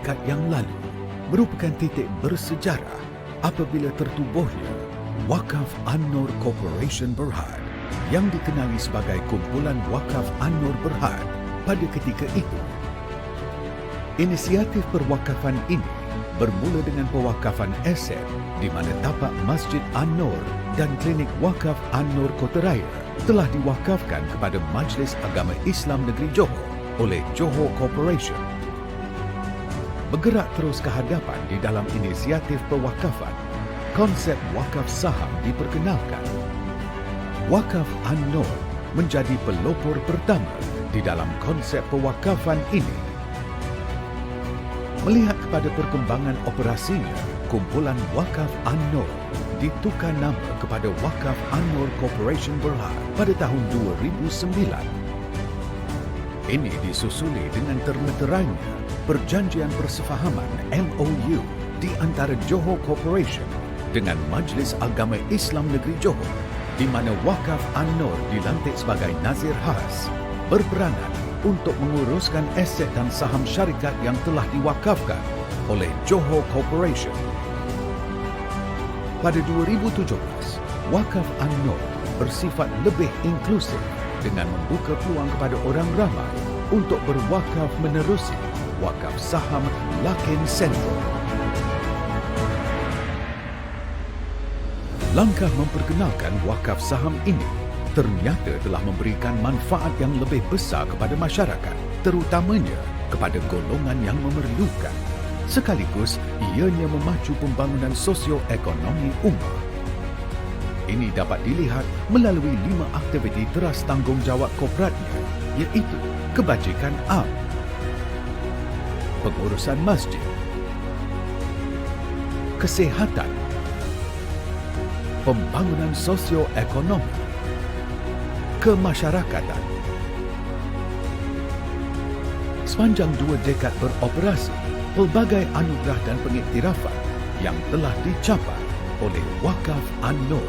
dekad yang lalu merupakan titik bersejarah apabila tertubuhnya Wakaf An-Nur Corporation Berhad yang dikenali sebagai Kumpulan Wakaf An-Nur Berhad pada ketika itu. Inisiatif perwakafan ini bermula dengan pewakafan aset di mana tapak Masjid An-Nur dan Klinik Wakaf An-Nur Kota Raya telah diwakafkan kepada Majlis Agama Islam Negeri Johor oleh Johor Corporation. Bergerak terus ke hadapan di dalam inisiatif pewakafan, konsep wakaf saham diperkenalkan. Wakaf An-Nur menjadi pelopor pertama di dalam konsep pewakafan ini. Melihat kepada perkembangan operasinya, Kumpulan Wakaf An-Nur ditukar nama kepada Wakaf An-Nur Corporation Berhad pada tahun 2009. Ini disusuli dengan termeterainya Perjanjian Persefahaman MOU di antara Johor Corporation dengan Majlis Agama Islam Negeri Johor, di mana Wakaf An-Nur dilantik sebagai Nazir Khas, berperanan untuk menguruskan aset dan saham syarikat yang telah diwakafkan oleh Johor Corporation. Pada 2017, Wakaf An-Nur bersifat lebih inklusif dengan membuka peluang kepada orang ramai untuk berwakaf menerusi wakaf saham Lakin Sentral. Langkah memperkenalkan wakaf saham ini ternyata telah memberikan manfaat yang lebih besar kepada masyarakat, terutamanya kepada golongan yang memerlukan. Sekaligus, ianya memacu pembangunan sosio-ekonomi ummah. Ini dapat dilihat melalui 5 aktiviti teras tanggungjawab korporatnya, iaitu kebajikan am, pengurusan masjid, kesihatan, pembangunan sosio-ekonomi, kemasyarakatan. Sepanjang 2 dekad beroperasi, pelbagai anugerah dan pengiktirafan yang telah dicapai oleh Wakaf An-Nur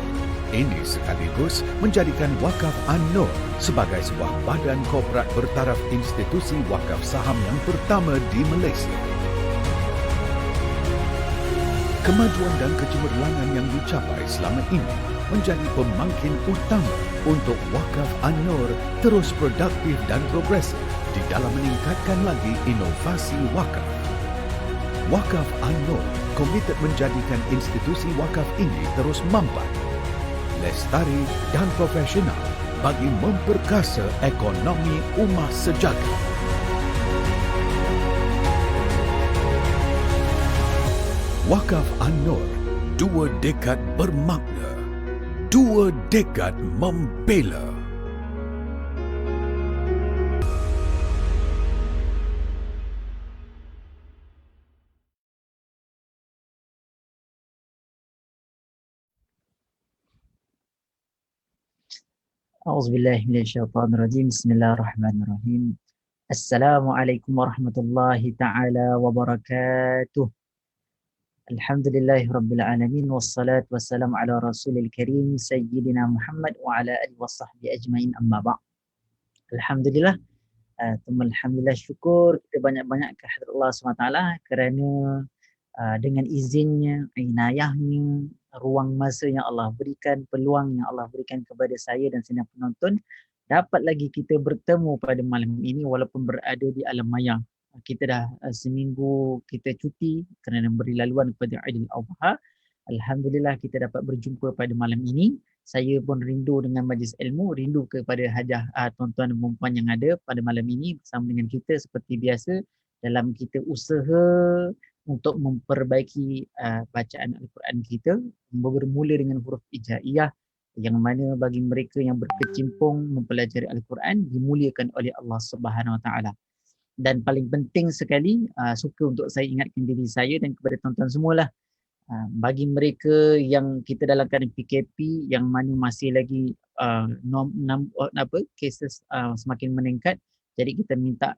ini sekaligus menjadikan Wakaf An-Nur sebagai sebuah badan korporat bertaraf institusi wakaf saham yang pertama di Malaysia. Kemajuan dan kecemerlangan yang dicapai selama ini menjadi pemangkin utama untuk Wakaf An-Nur terus produktif dan progresif di dalam meningkatkan lagi inovasi wakaf. Wakaf An-Nur komited menjadikan institusi wakaf ini terus mampat, lestari dan profesional bagi memperkasa ekonomi ummah sejagat. Wakaf An-Nur, 2 dekad bermakna, 2 dekad membela. A'udzubillahi minasyaitonirrajim. Bismillahirrahmanirrahim. Assalamualaikum warahmatullahi taala wabarakatuh. Alhamdulillahirabbil alamin wassalatu wassalamu ala rasulil karim sayyidina Muhammad wa ala alihi washabbihi ajmain, amma ba'd. Alhamdulillah, alhamdulillah, syukur kita banyak-banyak ke hadirat Allah SWT kerana dengan izinnya, inayahnya, ruang masa yang Allah berikan, peluang yang Allah berikan kepada saya dan sedang penonton, dapat lagi kita bertemu pada malam ini walaupun berada di alam maya. Kita dah seminggu kita cuti kerana beri laluan kepada Aidil Adha. Alhamdulillah kita dapat berjumpa pada malam ini. Saya pun rindu dengan majlis ilmu, rindu kepada hajah tuan-tuan dan puan yang ada pada malam ini bersama dengan kita seperti biasa dalam kita usaha untuk memperbaiki bacaan Al-Quran kita, bermula dengan huruf hijaiyah yang mana bagi mereka yang berkecimpung mempelajari Al-Quran dimuliakan oleh Allah Subhanahu Wa Taala. Dan paling penting sekali, suka untuk saya ingatkan diri saya dan kepada tuan-tuan semualah, bagi mereka yang kita dalam keadaan PKP yang mana masih lagi cases semakin meningkat, jadi kita minta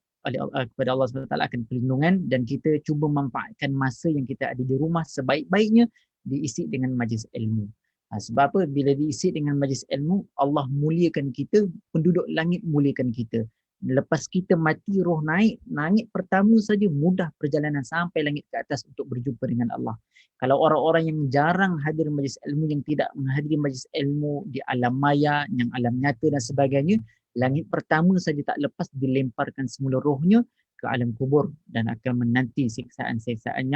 kepada Allah SWT akan perlindungan dan kita cuba manfaatkan masa yang kita ada di rumah sebaik-baiknya diisi dengan majlis ilmu. Sebab apa? Bila diisi dengan majlis ilmu, Allah muliakan kita, penduduk langit muliakan kita. Lepas kita mati, roh naik, langit pertama saja mudah perjalanan sampai langit ke atas untuk berjumpa dengan Allah. Kalau orang-orang yang jarang hadir majlis ilmu, yang tidak menghadiri majlis ilmu di alam maya, yang alam nyata dan sebagainya, langit pertama saja tak lepas dilemparkan semula rohnya ke alam kubur dan akan menanti siksaan-siksaan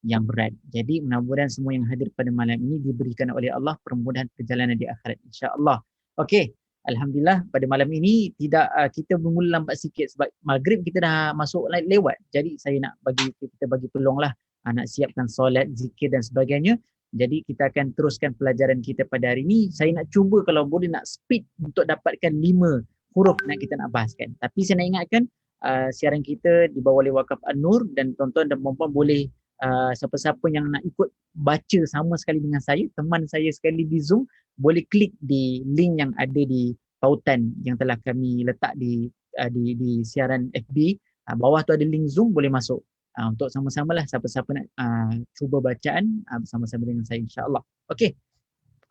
yang berat. Jadi mudah-mudahan semua yang hadir pada malam ini diberikan oleh Allah permudahan perjalanan di akhirat, insya-Allah. Okey. Alhamdulillah pada malam ini tidak kita bermula lambat sikit sebab maghrib kita dah masuk lewat. Jadi saya nak kita bagi peluanglah nak siapkan solat, zikir dan sebagainya. Jadi kita akan teruskan pelajaran kita pada hari ini. Saya nak cuba kalau boleh nak speed untuk dapatkan 5 huruf yang kita nak bahaskan. Tapi saya nak ingatkan siaran kita dibawa oleh Wakaf An-Nur dan tuan-tuan dan puan-puan boleh siapa-siapa yang nak ikut baca sama sekali dengan saya, teman saya sekali di Zoom, boleh klik di link yang ada di pautan yang telah kami letak di siaran FB. Bawah tu ada link Zoom, boleh masuk. Untuk sama-samalah siapa-siapa nak cuba bacaan bersama-sama dengan saya, insya-Allah. Okey.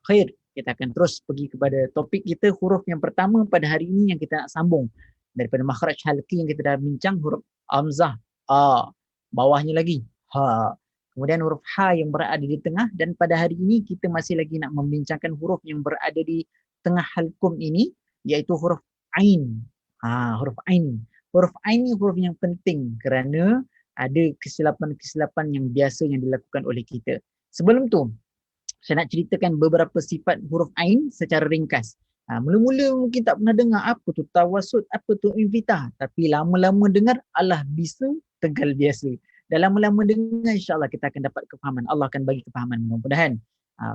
Khair, kita akan terus pergi kepada topik kita. Huruf yang pertama pada hari ini yang kita nak sambung daripada makhraj halqi yang kita dah bincang, huruf hamzah, a. Bawahnya lagi ha. Kemudian huruf ha yang berada di tengah, dan pada hari ini kita masih lagi nak membincangkan huruf yang berada di tengah halqum ini, iaitu huruf ain. Huruf ain. Huruf ain ni huruf yang penting kerana ada kesilapan-kesilapan yang biasa yang dilakukan oleh kita. Sebelum tu, saya nak ceritakan beberapa sifat huruf ain secara ringkas. Mula-mula mungkin tak pernah dengar apa tu tawassut, apa tu infitah, tapi lama-lama dengar alah bisa tegal biasa. Dan lama-lama dengar, insya-Allah kita akan dapat kefahaman. Allah akan bagi kefahaman mudah-mudahan.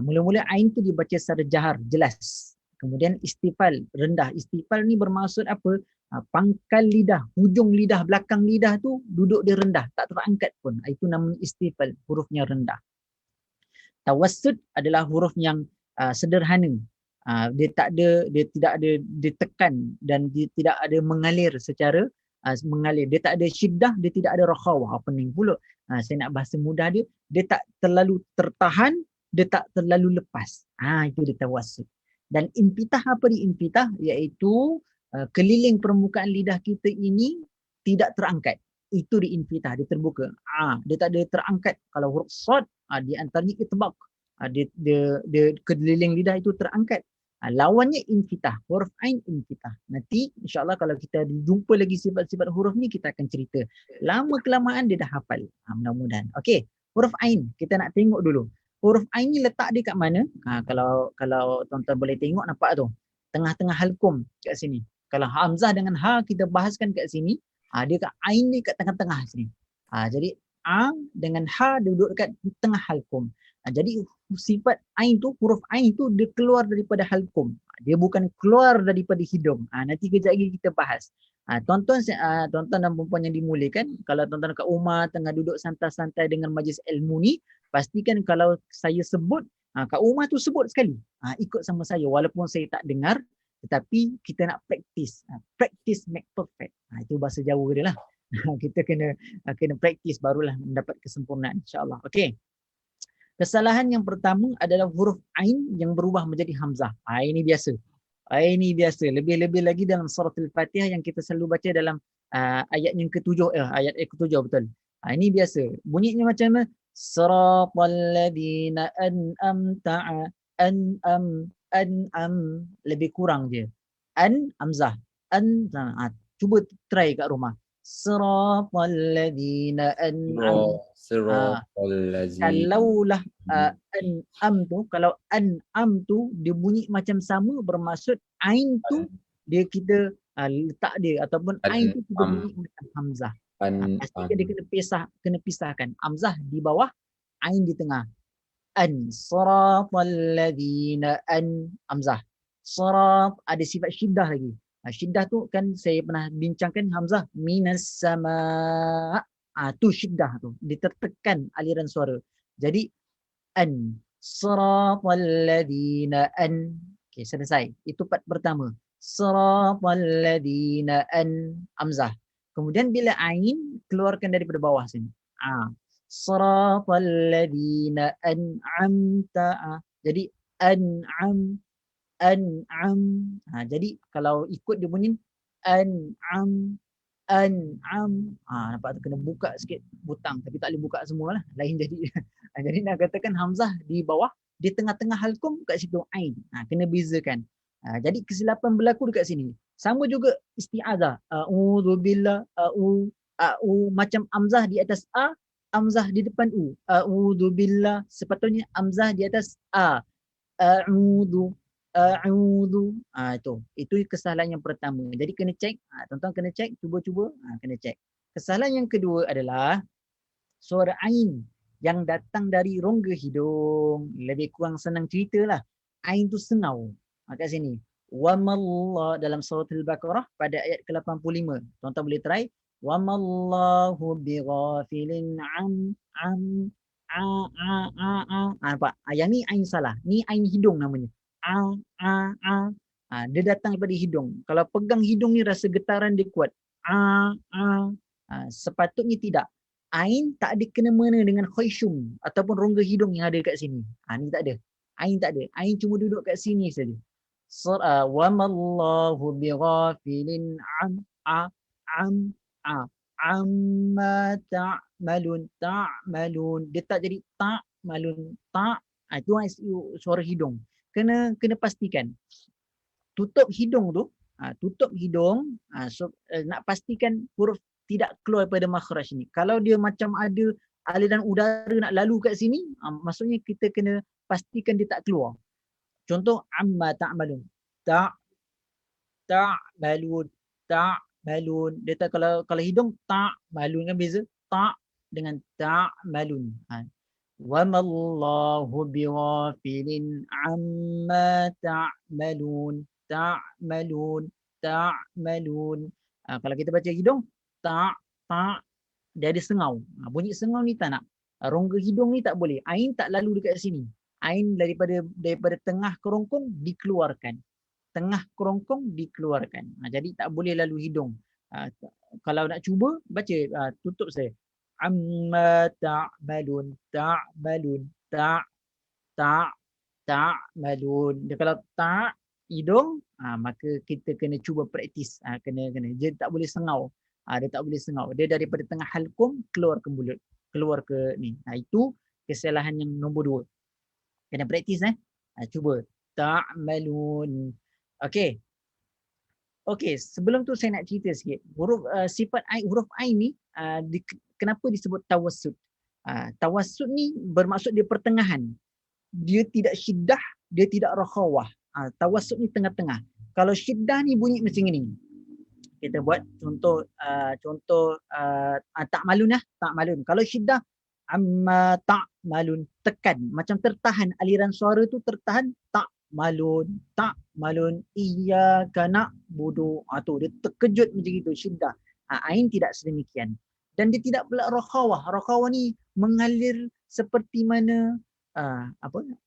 Mula-mula ain tu dibaca secara jahar, jelas. Kemudian istifal, rendah. Istifal ni bermaksud apa? Pangkal lidah, hujung lidah, belakang lidah tu duduk dia rendah, tak terangkat pun. Itu namanya istifal, hurufnya rendah. Tawassut adalah huruf yang sederhana. Dia tidak ada ditekan dan dia tidak ada mengalir secara mengalir. Dia tak ada syiddah, dia tidak ada rakhawah. Pening pula. Saya nak bahasa mudah dia tak terlalu tertahan, dia tak terlalu lepas. Itu dia tawassut. Dan infitah, apa dia infitah? Iaitu keliling permukaan lidah kita ini tidak terangkat. Itu di infitah, dia terbuka. Dia tak ada terangkat. Kalau huruf sad, di antaranya itbaq. Dia keliling lidah itu terangkat. Lawannya infitah, huruf ain infitah. Nanti insya-Allah kalau kita jumpa lagi sifat-sifat huruf ni, kita akan cerita. Lama kelamaan dia dah hafal. Mudah-mudahan. Okey, huruf ain kita nak tengok dulu. Huruf ain ni letak dia kat mana? Kalau tuan-tuan boleh tengok, nampak tu. Tengah-tengah halqum kat sini. Kalau hamzah dengan ha kita bahaskan kat sini, dia kat ain ni kat tengah-tengah sini. Jadi a dengan ha duduk dekat tengah halqum. Jadi sifat ain tu, huruf ain tu dia keluar daripada halqum. Dia bukan keluar daripada hidung. Nanti kejap lagi kita bahas. Tuan-tuan dan puan-puan yang dimuliakan, kalau tuan-tuan kat rumah tengah duduk santai-santai dengan majlis ilmu ni, pastikan kalau saya sebut, kat rumah tu sebut sekali. Ikut sama saya walaupun saya tak dengar, tetapi kita nak praktis. Practice make perfect. Itu bahasa Jawa dia lah. Kita kena praktis barulah mendapat kesempurnaan, insya-Allah. Okey. Kesalahan yang pertama adalah huruf ain yang berubah menjadi hamzah. Ini biasa. Ini biasa. Lebih-lebih lagi dalam surah Al-Fatihah yang kita selalu baca dalam ayat yang ke-7. Ayat ke-7 betul. Ini biasa. Bunyinya macam mana? Siratal ladzina an'amta an'am. Lebih kurang je. Hamzah. Cuba try kat rumah. Siratal ladzina an'am. Kalaulah an'am tu, kalau an'am tu dia bunyi macam sama, bermaksud ain tu dia kita letak dia, ataupun ain tu kita bunyi macam hamzah. Pastikan dia kena pisahkan. Hamzah di bawah, ain di tengah. Siratal ladzina hamzah. Sirat ada sifat syiddah lagi. Syiddah tu kan saya pernah bincangkan, hamzah minas sama. Tu syiddah tu. Dia tertekan aliran suara. Jadi siratal ladzina okey, selesai. Itu part pertama. Siratal ladzina hamzah. Kemudian bila ain keluarkan daripada bawah sini. Siratal ladzina an'amta. Jadi an'am. Jadi kalau ikut dia bunyi an'am, an'am. Nampak tu kena buka sikit butang, tapi tak boleh buka semua lah, lain jadi. Jadi nak katakan hamzah di bawah, di tengah-tengah halkum kat situ ain. Kena bezakan. Jadi kesilapan berlaku dekat sini. Sama juga isti'adzah. A'udzubillah, macam hamzah di atas a, hamzah di depan u. A'udzubillah, sepatutnya hamzah di atas a. A'udzu, a'udzu. Itu kesalahan yang pertama. Jadi kena cek, tuan-tuan kena cek, cuba-cuba, kena cek. Kesalahan yang kedua adalah suara ain yang datang dari rongga hidung. Lebih kurang senang ceritalah. Ain tu sengau. Kat sini. Wamallah dalam surah Al-Baqarah pada ayat ke-85. Tuan-tuan boleh try. Wamallahu bighafilin nampak? Yang ni ain salah. Ni ain hidung namanya. Dia datang daripada hidung. Kalau pegang hidung ni rasa getaran dia kuat. Sepatutnya tidak. Ain tak ada kena-mena dengan khayshum ataupun rongga hidung yang ada kat sini. Ni tak ada. Ain tak ada. Ain cuma duduk kat sini saja. Wa mallahu bighafilin amma ta'malun. Dia tak jadi ta'malun. Itu suara hidung. Kena pastikan. Tutup hidung tu, tutup hidung, nak pastikan huruf tidak keluar daripada makhraj ni. Kalau dia macam ada aliran udara nak lalu kat sini, maksudnya kita kena pastikan dia tak keluar. Contoh amma ta'malun. Ta'malun. Dia tak, kalau hidung ta'malun kan beza. Ta' dengan ta'malun. Wa mallahu bighafilin amma ta'malun. Kalau kita baca hidung, dia ada sengau. Bunyi sengau ni tak nak. Rongga hidung ni tak boleh. Ain tak lalu dekat sini. Ain daripada tengah kerongkong dikeluarkan. Tengah kerongkong dikeluarkan. Jadi tak boleh lalu hidung. Kalau nak cuba, baca, tutup saya. Amma ta'malun. Ta'malun. Dia kalau tak hidung, maka kita kena cuba praktis. Kena. Dia tak boleh sengau. Dia tak boleh sengau. Dia daripada tengah halkum keluar ke mulut. Keluar ke ni. Itu kesalahan yang nombor 2. Kena praktis. Cuba. Ta'malun. Okey. Sebelum tu saya nak cerita sikit. Huruf ain ni, kenapa disebut tawassut? Tawassut ni bermaksud dia pertengahan. Dia tidak syiddah, dia tidak rakhawah. Tawassut ni tengah-tengah. Kalau syiddah ni bunyi macam ni. Kita buat contoh ta'malun lah. Ta'malun. Kalau syiddah, amma ta'malun. Tekan. Macam tertahan. Aliran suara tu tertahan. Ta'malun. Iyyaka na'budu. Tu dia terkejut macam itu. Syiddah. Ain tidak sedemikian. Dan dia tidak pula rakhawah. Rakhawah ni mengalir seperti mana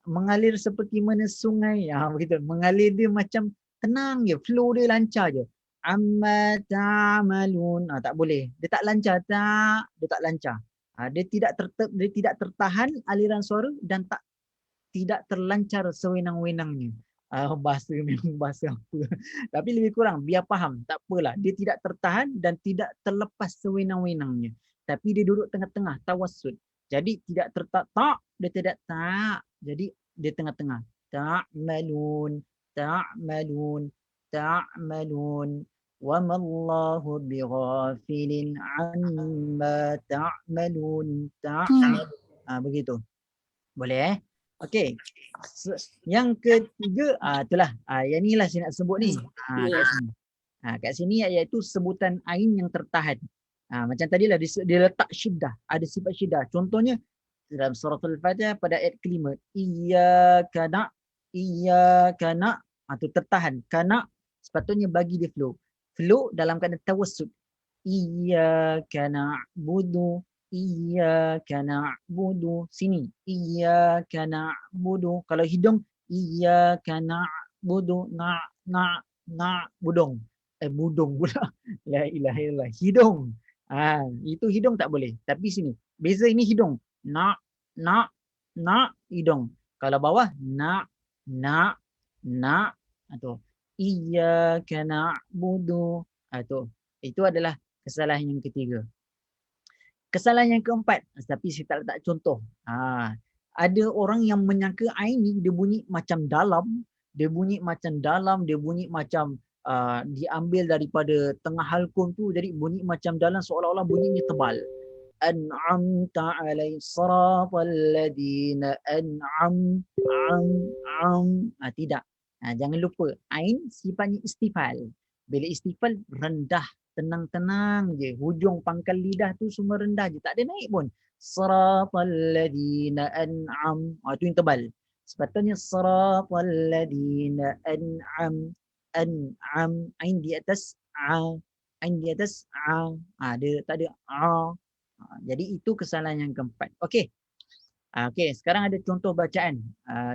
mengalir seperti mana sungai. Begitu. Mengalir dia macam tenang je. Flow dia lancar je. Amma ta'malun. Tak boleh. Dia tak lancar. Dia tak lancar. Dia tidak tertahan aliran suara dan tidak terlancar sewenang-wenangnya. Bahasa memang bahasa apa. Tapi lebih kurang biar faham. Tak apalah. Dia tidak tertahan dan tidak terlepas sewenang-wenangnya. Tapi dia duduk tengah-tengah. Tawassut. Jadi tidak tertak. Dia tidak tak. Jadi dia tengah-tengah. Ta'malun. Wa mallahu bighafilin amma ta'malun. Begitu. Boleh Okey. Yang ketiga, itulah. Yang inilah saya nak sebut ni. Kat sini. Kat sini iaitu sebutan ain yang tertahan. Macam tadilah dia letak syiddah. Ada sifat syiddah. Contohnya dalam surah Al-Fatihah pada ayat kelima. Iyyaka na'. Itu tertahan. Kana sepatutnya bagi dia flow. Flow dalam keadaan tawassut. Iyyaka na'budu. Sini. Iyyaka na'budu. Kalau hidung. Iyyaka na'budu. Budung. Budung pula. La ilaha illallah. Hidung. Itu hidung tak boleh. Tapi sini. Beza ini hidung. Hidung. Kalau bawah. Atau Iyyaka na'budu. Itu adalah kesalahan yang ketiga. Kesalahan yang keempat, tapi saya tak letak contoh. Ada orang yang menyangka ain ni dia bunyi macam dalam, dia bunyi macam diambil daripada tengah halkum tu, jadi bunyi macam dalam, seolah-olah bunyinya tebal. An'amta alai siratal ladina tidak. Jangan lupa, ain sifatnya istifal. Bila istifal rendah, tenang-tenang je. Hujung pangkal lidah tu semua rendah je. Tak ada naik pun. Siratal ladina itu yang tebal. Sepatutnya siratal ladina ain di atas ain di atas dia tak ada jadi itu kesalahan yang keempat. Okey. Okey, sekarang ada contoh bacaan.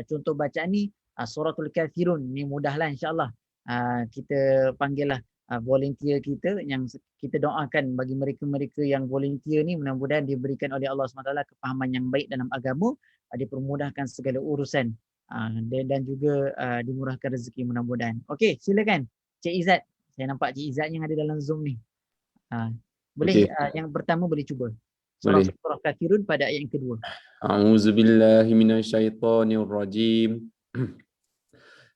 Contoh bacaan ni suratul kafirun. Ni mudahlah insya-Allah. Kita panggillah volunteer kita yang kita doakan bagi mereka-mereka yang volunteer ni, mudah-mudahan diberikan oleh Allah SWT kefahaman yang baik dalam agama, dipermudahkan segala urusan dan juga dimurahkan rezeki mudah-mudahan. Okey, silakan Cik Izzat. Saya nampak Cik Izzat yang ada dalam Zoom ni. Boleh yang pertama boleh cuba. Surah Kafirun pada ayat yang kedua. A'udzubillahi minasyaitonirrajim.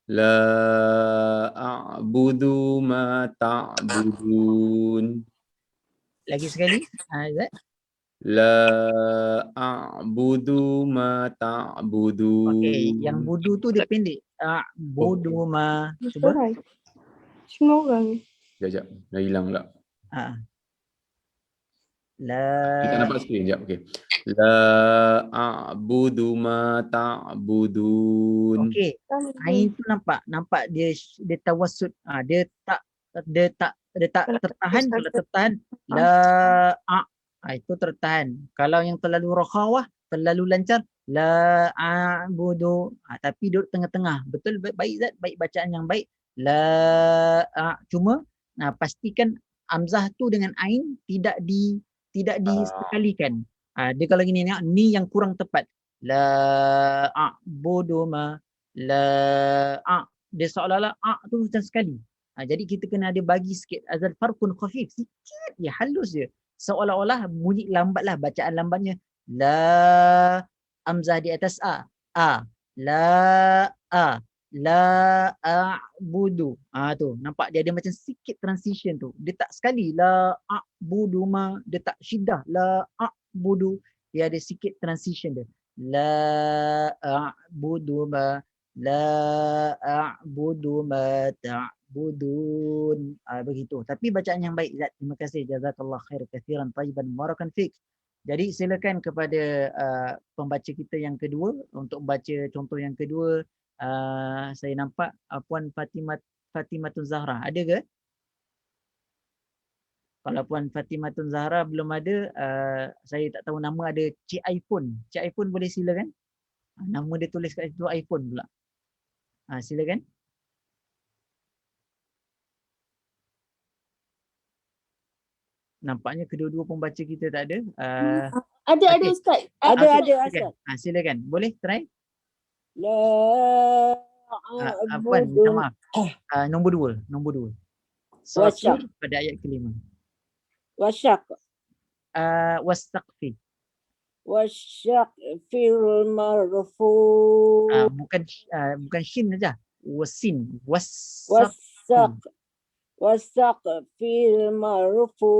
La a'budu ma ta'budun. Lagi sekali. Izzat. La a'budu ma ta'budun. Okey, yang budu tu dia pendek. A'budu ma. Cuba. Semua orang. Sekejap, dah hilang pula. Kita La. nampak skrin, sekejap. Okey. La a'budu ma ta'budun. Okey. Ain tu nampak dia tawassut. Dia tak tertahan. Kalau tertahan la itu tertahan. Kalau yang terlalu rakhawah, terlalu lancar, la a'budu. Tapi duduk tengah-tengah. Betul, baik Zat, baik bacaan yang baik. La cuma pastikan hamzah tu dengan ain tidak disekalikan. Dia kalau gini ni yang kurang tepat. La a'budu ma la dia seolah-olah tu macam sekali. Jadi kita kena ada bagi sikit azal farqun khafif, sikit ya, halus je. Seolah-olah bunyi lambatlah, bacaan lambatnya. La hamzah di atas la a'budu. Tu nampak dia ada macam sikit transition tu. Dia tak sekali la a'budu ma, dia tak syiddah la a'budu. Dia ada sikit transition dia. La a'budu ma la a'budu ma ta'budun. Begitu. Tapi bacaan yang baik Zat. Terima kasih. Jazakallah khair kathiran tayyiban mubarakan fiik. Jadi silakan kepada pembaca kita yang kedua untuk baca contoh yang kedua. Saya nampak Puan Fatimatun Zahra. Ada ke? Kalau Puan Fatimatun Zahra belum ada, saya tak tahu nama, ada Cik iPhone. Cik iPhone boleh silakan. Nama dia tulis kat situ iPhone pula. Silakan. Nampaknya kedua-dua pembaca kita tak ada. Ada Ustaz. Ada Ustaz. Silakan. Boleh try? La Puan, minta maaf. Nombor dua. Surah pada ayat kelima. Wasyaq. Wastaqfi. Wasyaqfil marfu. Bukan shin saja. Wasin. Wasaqfil marfu.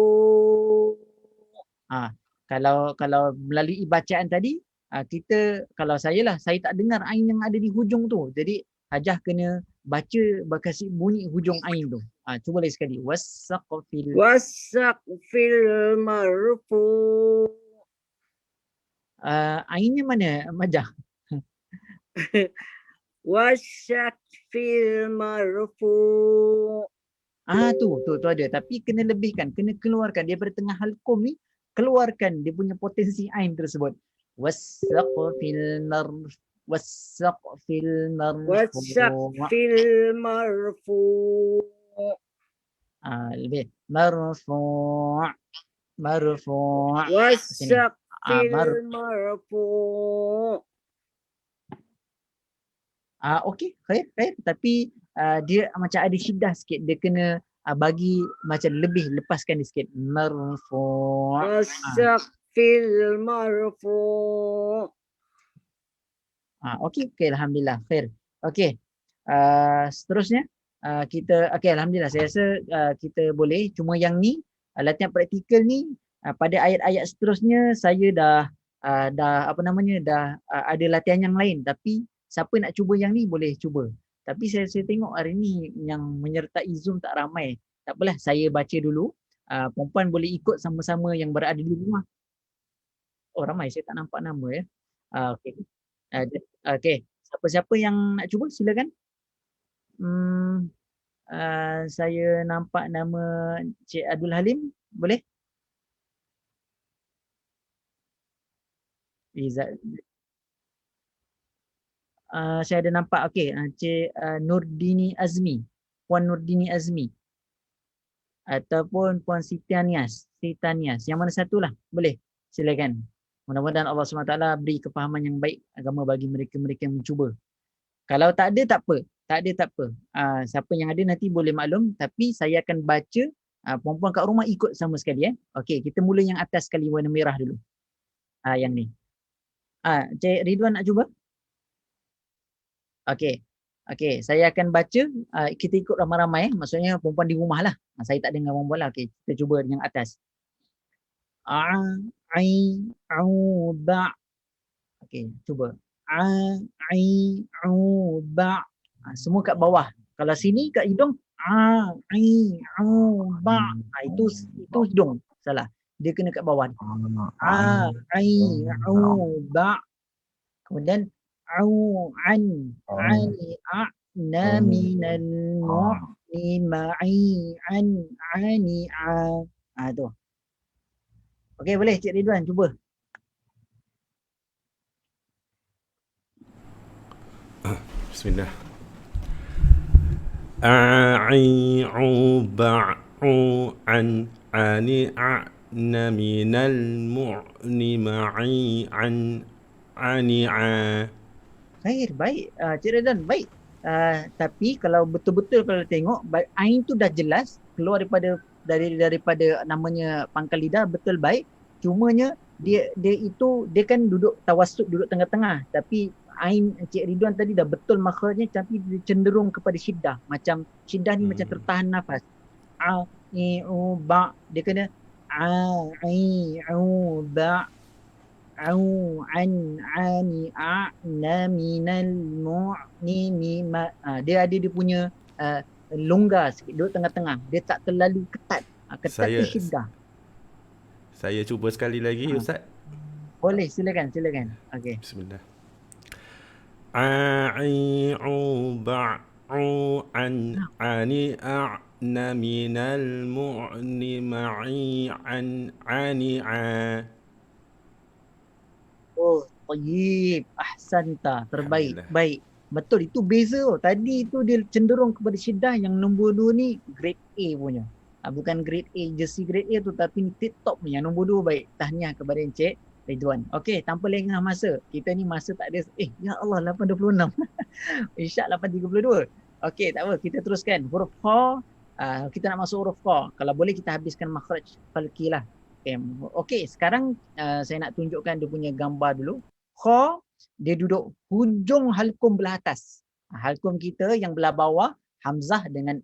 Kalau melalui bacaan tadi, kita, kalau saya tak dengar ain yang ada di hujung tu. Jadi Hajah kena baca berkasih bunyi hujung ain tu. Cuba lagi sekali. Wasaqfil marfu. Ainnya mana Majah? Wasyaqfil marfu. Tu ada. Tapi kena lebihkan, kena keluarkan daripada tengah halqum ni, keluarkan dia punya potensi ain tersebut. Wasaqfil marfu. Lebih. Marfu'. Wasaqfil marfu. Okey, khair. Tapi dia macam ada syiddah sikit. Dia kena bagi macam lebih, lepaskan dia sikit. Marfu'. Wasaqfil marfu'. Okey, alhamdulillah. Khair. Okey. Seterusnya kita alhamdulillah saya rasa kita boleh, cuma yang ni latihan praktikal ni pada ayat-ayat seterusnya saya dah ada latihan yang lain, tapi siapa nak cuba yang ni boleh cuba. Tapi saya tengok hari ni yang menyertai Zoom tak ramai. Tak apalah, saya baca dulu. Perempuan boleh ikut sama-sama yang berada di rumah. Oh, ramai, saya tak nampak nama ya. Okey. Okey, siapa-siapa yang nak cuba silakan. Saya nampak nama Cik Abdul Halim, boleh? Saya ada nampak, okey, Cik Nurdini Azmi, Puan Nurdini Azmi ataupun Puan Sitanias, yang mana satulah, boleh, silakan. Mudah-mudahan Allah SWT beri kefahaman yang baik agama bagi mereka-mereka yang mencuba. Kalau tak ada, tak apa. Siapa yang ada nanti boleh maklum, tapi saya akan baca, perempuan kat rumah ikut sama sekali. Okey, kita mula yang atas sekali warna merah dulu. Yang ni. Cik Ridwan nak cuba? Okey, saya akan baca, kita ikut ramai-ramai, maksudnya perempuan di rumah lah. Saya tak dengar perempuan lah. Okey, kita cuba yang atas. Ba. Okey, cuba. Ba. Semua kat bawah. Kalau sini kat hidung, ba. Itu hidung. Salah. Dia kena kat bawah. Ba. Kemudian minal mu'ni tu. Okey, boleh Cik Ridwan cuba. Bismillah. A'u an ani a'na minal mu'ni ma'i an ani Baik, Cik Ridwan, baik. Tapi kalau betul-betul kalau tengok, ain tu dah jelas keluar daripada namanya pangkal lidah, betul baik. Cumanya dia kan duduk tawassut, duduk tengah-tengah. Tapi ain Cik Ridwan tadi dah betul makhrajnya, tapi dia cenderung kepada syiddah. Macam syiddah ni macam tertahan nafas. Ba, dia kena ba. Ani a'na minal mu'ni dia ada dia punya longgar sikit, duduk tengah-tengah. Dia tak terlalu ketat. Ketat tu syiddah. Saya cuba sekali lagi, Ustaz. Boleh, silakan. Okey. Bismillah. A'i'u ba'u an ani a'na minal mu'ni ma'i an ani Oh, tayyib. Ahsanta. Terbaik. Baik. Betul, itu beza. Tadi tu dia cenderung kepada syiddah, yang nombor 2 ni grade A punya. Bukan grade A, jersey grade A tu, tapi ni tip top punya. Nombor 2 baik. Tahniah kepada Encik Ridwan. Okey, tanpa lengah masa. Kita ni masa tak ada. Ya Allah, 8.26. Isyak 8.32. Okey, tak apa. Kita teruskan. Huruf Kha. Kita nak masuk huruf Kha. Kalau boleh kita habiskan makhraj falki lah. Okey, sekarang saya nak tunjukkan dia punya gambar dulu. Kha, dia duduk hujung halkum belah atas. Halkum kita yang belah bawah, hamzah dengan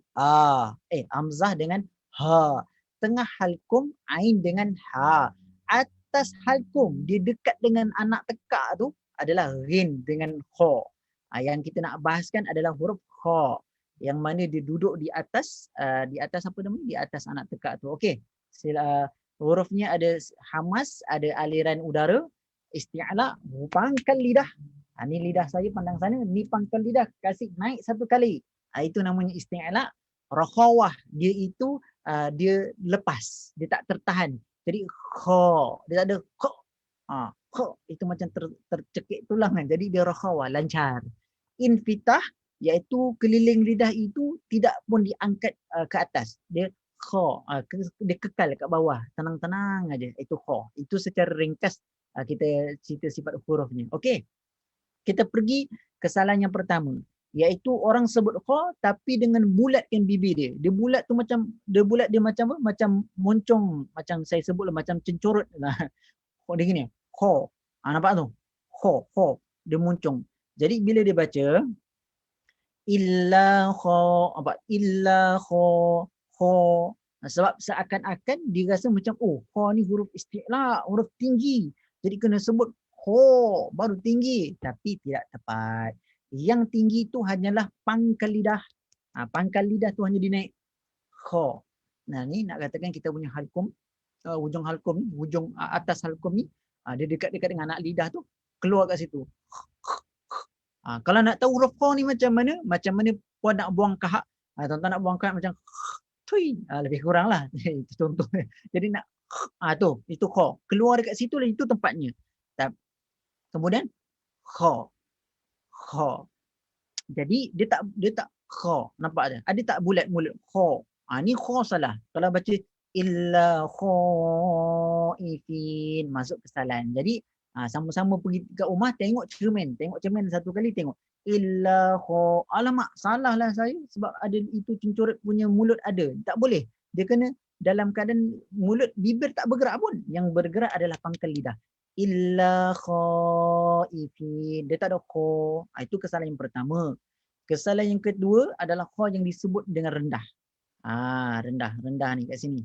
hamzah dengan ha. Tengah halkum, ain dengan ha. Atas halkum, dia dekat dengan anak tekak tu adalah ghin dengan kha. Yang kita nak bahaskan adalah huruf Kha, yang mana dia duduk di atas apa namanya? Di atas anak tekak tu. Okey. Hurufnya ada hamas, ada aliran udara, isti'la, pangkal lidah. Ni lidah saya pandang sana, ni pangkal lidah, kasih naik satu kali. Itu namanya isti'la. Rakhawah, dia itu dia lepas, dia tak tertahan. Jadi kha, dia tak ada kha. Kha itu macam tercekik tulang kan. Jadi dia rakhawah, lancar. Infitah, iaitu keliling lidah itu tidak pun diangkat ke atas. Dia kha, dia kekal kat bawah, tenang-tenang aja. Itu kha. Itu secara ringkas kita cerita sifat hurufnya. Okey. Kita pergi kesalahan yang pertama, Iaitu orang sebut kha tapi dengan bulatkan bibir dia. Dia bulat tu macam, dia macam apa? Macam moncong, macam saya sebutlah macam cencorot lah. Dia gini, kha. Nampak tu? Kha. Dia moncong. Jadi bila dia baca illa kha, apa? Illa kha. Sebab seakan-akan dia rasa macam kha ni huruf isti'la, huruf tinggi. Jadi kena sebut kha baru tinggi, tapi tidak tepat. Yang tinggi itu hanyalah pangkal lidah. Pangkal lidah tu hanya dinaik kha. Nah ni nak katakan kita punya halkum, hujung halkum ni, hujung atas halkum ni, dia dekat-dekat dengan anak lidah tu, keluar kat situ. Kalau nak tahu huruf kha ni macam mana puan nak buang kahak, tuan-tuan nak buang kahak macam tui, lebih kurang lah. Itu contoh. Jadi nak tu, itu kha. Keluar dekat situ lah, itu tempatnya. Kemudian kha. Jadi dia tak kha, nampak tak? Ada tak bulat mulut kha. Ni kha salah. Kalau baca illa khaifin, masuk kesalahan. Jadi sama-sama pergi kat rumah tengok cermin satu kali, tengok illa kha. Alamak, salah lah saya sebab ada itu cencoret punya mulut ada. Tak boleh. Dia kena dalam keadaan mulut, bibir tak bergerak pun. Yang bergerak adalah pangkal lidah. Illa khaifin. Dia tak ada kha. Itu kesalahan yang pertama. Kesalahan yang kedua adalah kha yang disebut dengan rendah. Rendah ni kat sini.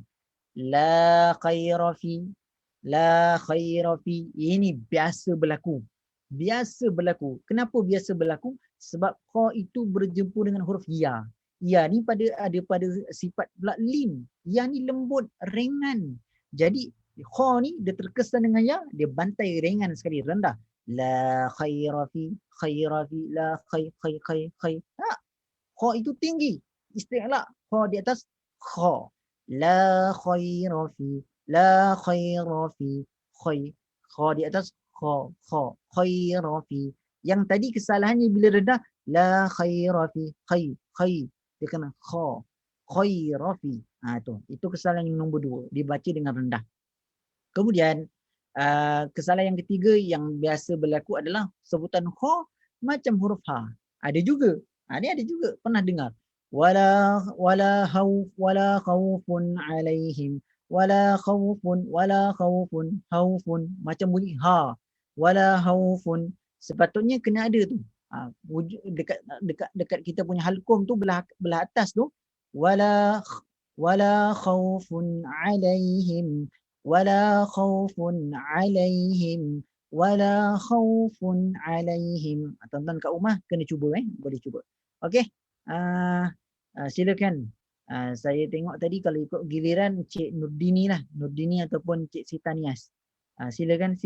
La khaira fi. Ini biasa berlaku. Kenapa biasa berlaku? Sebab kha itu berjumpa dengan huruf ya. Ya ni ada pada sifat pula lin. Ya ni lembut, ringan. Jadi kha ni dia terkesan dengan ya, dia bantai ringan sekali, rendah. La khaira fi, la khay. Tak. Kha itu tinggi. Isti'la. Kha di atas kha. La khaira fi, khay. Kha di atas kha. Khaira fi. Yang tadi kesalahannya bila rendah, la khaira fi, khay. Dia kena kha. Khaira fi. Itu kesalahan yang nombor 2. Dibaca dengan rendah. Kemudian kesalahan yang ketiga yang biasa berlaku adalah sebutan kha macam huruf ha. Ada juga. Ni ada juga, pernah dengar. Wala khaufun alaihim. Wala khaufun. Haufun. Macam bunyi ha. Wala haufun. Sepatutnya kena ada tu. Dekat kita punya halkum tu, belah atas tu. Wala khaufun alaihim. Wala khaufun alaihim. Tuan-tuan kat rumah kena cuba, boleh cuba. Okey. Silakan. Saya tengok tadi kalau ikut giliran Cik Nurdini lah, Nurdini ataupun Cik Sita Nias. Silakan.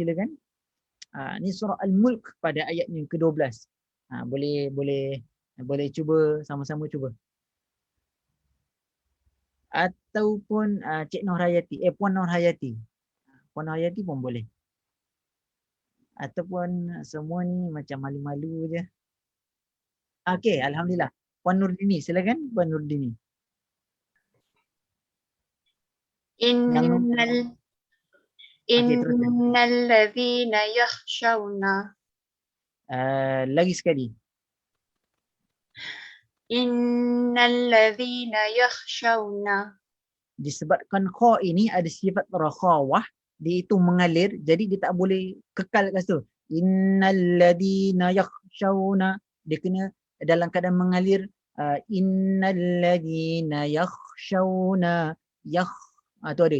Ni surah Al-Mulk pada ayat yang ke-12. Boleh cuba, sama-sama cuba. Ataupun Cik Nurhayati, Puan Nurhayati. Puan Nurhayati pun boleh. Ataupun semua ni macam malu-malu je. Okey, alhamdulillah. Puan Nurdini, silakan Puan Nurdini. Innal ladzina yakhshawna. Lagi sekali. Innal ladzina yakhshawna. Disebabkan kha ini ada sifat rakhawah, dia itu mengalir, jadi dia tak boleh kekal kat situ. Innal ladzina yakhshawna, dia kena dalam keadaan mengalir. Innal ladzina yakhshawna, tu ada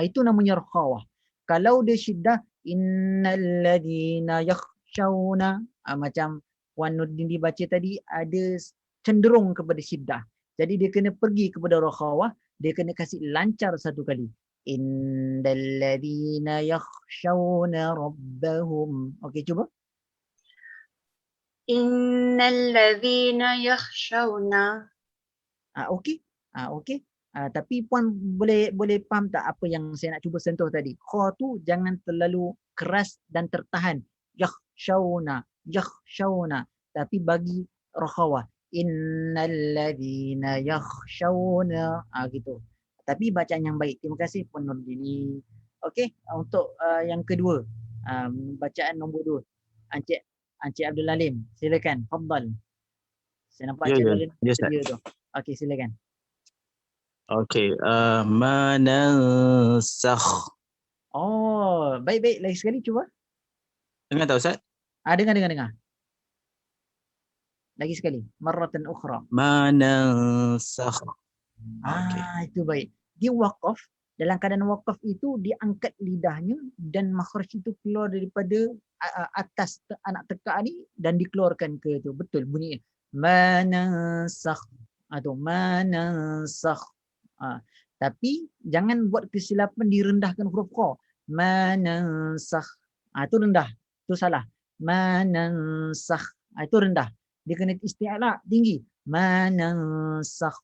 itu namanya rakhawah. Kalau dia syiddah, innal ladzina yakhshawna, macam Puan Nurdin dibaca tadi, ada cenderung kepada syiddah. Jadi dia kena pergi kepada rakhawah, dia kena kasih lancar satu kali. Innal ladzina yakhshawna rabbahum. Okey, cuba. Innal ladzina yakhshawna. Okey. Tapi Puan boleh faham tak apa yang saya nak cuba sentuh tadi? Kha tu jangan terlalu keras dan tertahan. Yakhshawna. Tapi bagi rakhawah. Innal ladzina yakhshawna. Gitu. Tapi bacaan yang baik. Terima kasih Puan Nurdini. Okey, untuk yang kedua, bacaan nombor 2. Encik Abdul Alim, silakan. Fadhal. Saya nampak Ya, Cik ya. Nurul Ya, Ustaz. sedia tu. Okey, silakan. Okey, ma nansakh. Oh, baik-baik. Lagi sekali cuba. Dengar tak Ustaz? Dengar. Lagi sekali. Marratan ukhra. Ma nansakh. Okey. Itu baik. Dia waqaf. Dalam keadaan waqaf itu dia angkat lidahnya dan makhraj itu keluar daripada atas anak tekak ni dan dikeluarkan ke tu. Betul bunyinya. Manansakh. Tu manansakh. Tapi jangan buat kesilapan direndahkan huruf qa. Manansakh. Itu rendah. Itu salah. Manansakh. Itu rendah. Dia kena isti'la tinggi. Manansakh.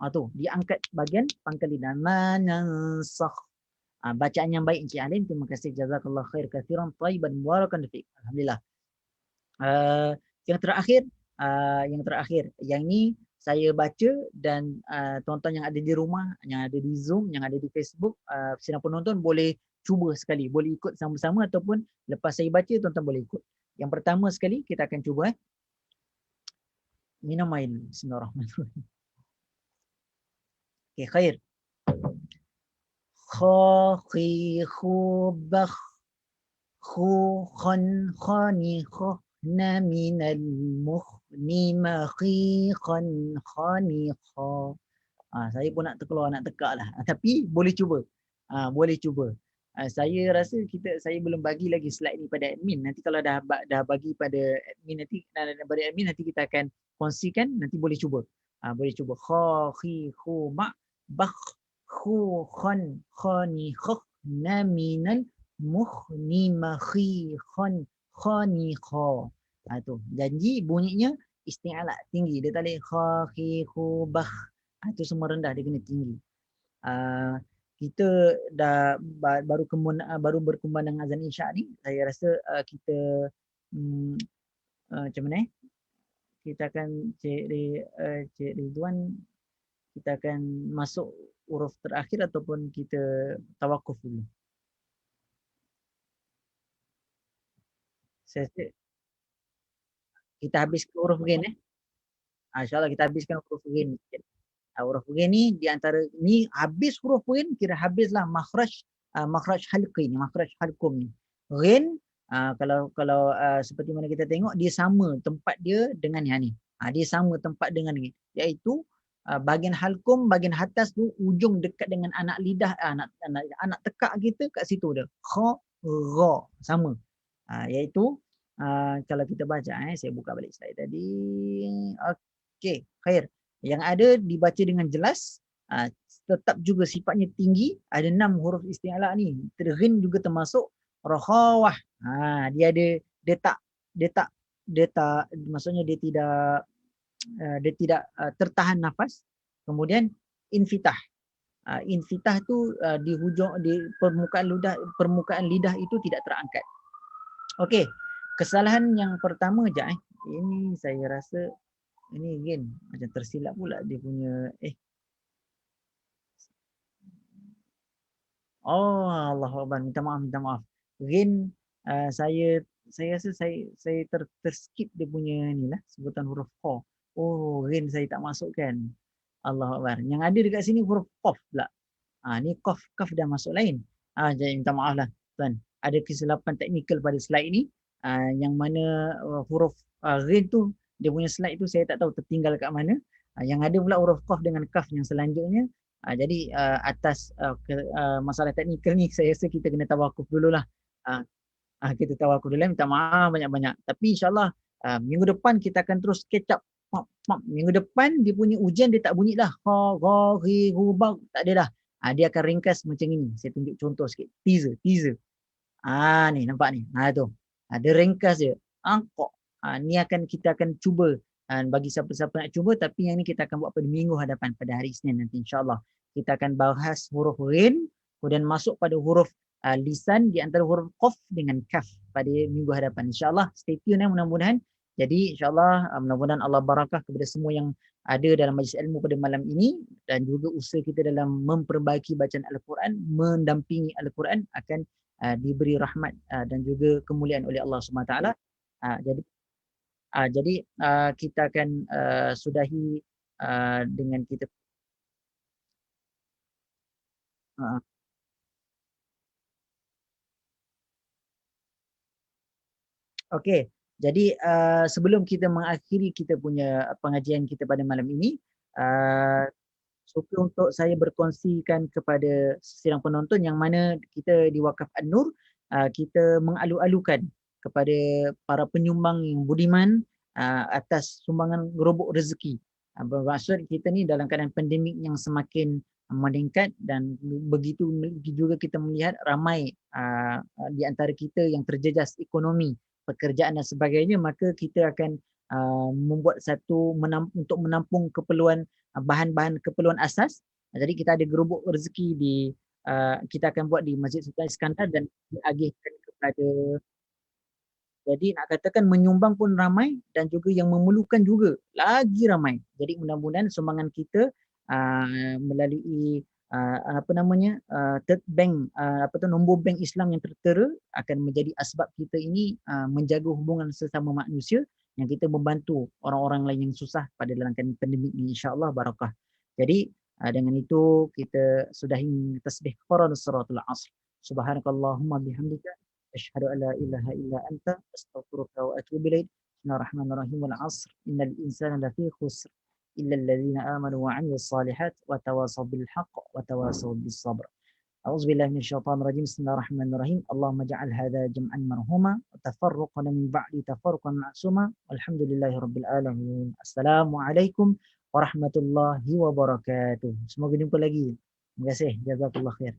Tu diangkat bahagian pangkal lidah. Manansakh. Bacaan yang baik Encik Alim. Terima kasih. Jazakallah khair kathiran tayyiban mubarakan fiik. Alhamdulillah. Yang terakhir, yang ni saya baca dan tuan-tuan yang ada di rumah, yang ada di Zoom, yang ada di Facebook, sidang penonton boleh cuba sekali, boleh ikut sama-sama ataupun lepas saya baca tuan-tuan boleh ikut. Yang pertama sekali kita akan cuba minum air. Bismillahirrahmanirrahim. Okey, khair. Kha khi khu bakh khu khan khani kha na minal mukhni ma khi khan khani kha. Saya pun nak tekak lah. Tapi boleh cuba. Boleh cuba. Saya rasa saya belum bagi lagi slide ni pada admin. Nanti kalau dah bagi pada admin nanti kita akan kongsikan, nanti boleh cuba. Boleh cuba. Kha khi khu ma bakh khu khan khani kha na minal mukhni ma khi khan khani kha. Tu janji bunyinya isti'ala tinggi. Dia tak boleh kha khi khu bakh. Itu semua rendah, dia kena tinggi. Kita dah baru berkembang dengan azan isyak ni. Saya rasa kita macam mana kita akan Cik Ridwan, kita akan masuk huruf terakhir ataupun kita tawakuf dulu. Kita habiskan huruf ghain InsyaAllah kita habiskan huruf ghain sikit. Huruf ghain ni di antara ni habis huruf ghain kira habislah makhraj halqi ni, makhraj halqum ni. Ghain kalau seperti mana kita tengok dia sama tempat dia dengan yang ni. Dia sama tempat dengan ni, iaitu bahagian halqum, bahagian atas tu ujung dekat dengan anak lidah, anak tekak kita kat situ dia. Kha gha sama. Iaitu kalau kita baca saya buka balik slide tadi. Okey, khair. Yang ada dibaca dengan jelas, tetap juga sifatnya tinggi. Ada 6 huruf isti'la ni. Ghin juga termasuk. Rakhawah. Dia tak maksudnya dia tidak tertahan nafas. Kemudian infitah. Infitah tu di hujung, di permukaan lidah itu tidak terangkat. Okey. Kesalahan yang pertama je ini saya rasa ini again macam tersilap pula dia punya Allahuakbar, minta maaf. Ghin saya rasa saya terskip dia punya ni lah sebutan huruf qa. Ghin saya tak masukkan. Allahuakbar. Yang ada dekat sini huruf qaf pula. Ni kaf dah masuk lain. Jadi minta maaf lah tuan. Ada kesilapan teknikal pada slide ni. Yang mana huruf ghin tu dia punya slide tu saya tak tahu tertinggal kat mana. Yang ada pula huruf qaf dengan kaf yang selanjutnya. Jadi atas masalah teknikal ni saya rasa kita kena tawakuf dululah. Kita tawakuf dulu, minta maaf banyak-banyak. Tapi insyaAllah minggu depan kita akan terus catch up. Minggu depan dia punya ujian dia tak bunyi dah. Ha, gha, hi, hu, ba, tak ada dah. Dia akan ringkas macam ini. Saya tunjuk contoh sikit. Teaser. Ni nampak ni. Tu. Dia ringkas je. Ni kita akan cuba. Bagi siapa-siapa nak cuba, tapi yang ni kita akan buat pada minggu hadapan, pada hari Isnin nanti insyaAllah. Kita akan bahas huruf ghin, kemudian masuk pada huruf lisan di antara huruf qaf dengan kaf pada minggu hadapan insyaAllah. Stay tune mudah-mudahan. Jadi insyaAllah mudah-mudahan Allah barakah kepada semua yang ada dalam majlis ilmu pada malam ini, dan juga usaha kita dalam memperbaiki bacaan Al-Quran, mendampingi Al-Quran akan diberi rahmat dan juga kemuliaan oleh Allah SWT. Jadi Jadi kita akan sudahi dengan kita. Okey, jadi sebelum kita mengakhiri kita punya pengajian kita pada malam ini, suka untuk saya berkongsikan kepada sidang penonton yang mana kita di Wakaf An-Nur kita mengalu-alukan kepada para penyumbang yang budiman atas sumbangan gerobok rezeki. Bermaksud kita ni dalam keadaan pandemik yang semakin meningkat dan begitu juga kita melihat ramai di antara kita yang terjejas ekonomi, pekerjaan dan sebagainya, maka kita akan membuat satu untuk menampung keperluan bahan-bahan keperluan asas. Jadi kita ada gerobok rezeki kita akan buat di Masjid Sultan Iskandar dan diagihkan kepada, jadi nak katakan menyumbang pun ramai dan juga yang memerlukan juga lagi ramai. Jadi mudah-mudahan sumbangan kita melalui third bank, nombor bank Islam yang tertera akan menjadi asbab kita ini menjaga hubungan sesama manusia, yang kita membantu orang-orang lain yang susah pada dalam pandemik ini, insya-Allah barakah. Jadi dengan itu kita sudahi tasbih Quran suratul Asr. Subhanakallahumma bihamdika asyhadu an la ilaha illa anta astaghfiruka wa atubu ilaik. Bismillahirrahmanirrahim. Wal 'asr innal insana lafi khusr illa alladhina amanu wa 'amilus solihat wa tawasaw bil haqq wa tawasaw bis sabr. A'udzu billahi minasyaitonir rajim. Bismillahirrahmanirrahim. Allahumma ja'al hadza jam'an marhuma wa tafarruqana min ba'di tafarruqan ma'suma. Walhamdulillahirabbil alamin. Assalamualaikum warahmatullahi wabarakatuh. Semoga jumpa lagi. Terima kasih. Jazakallah khair.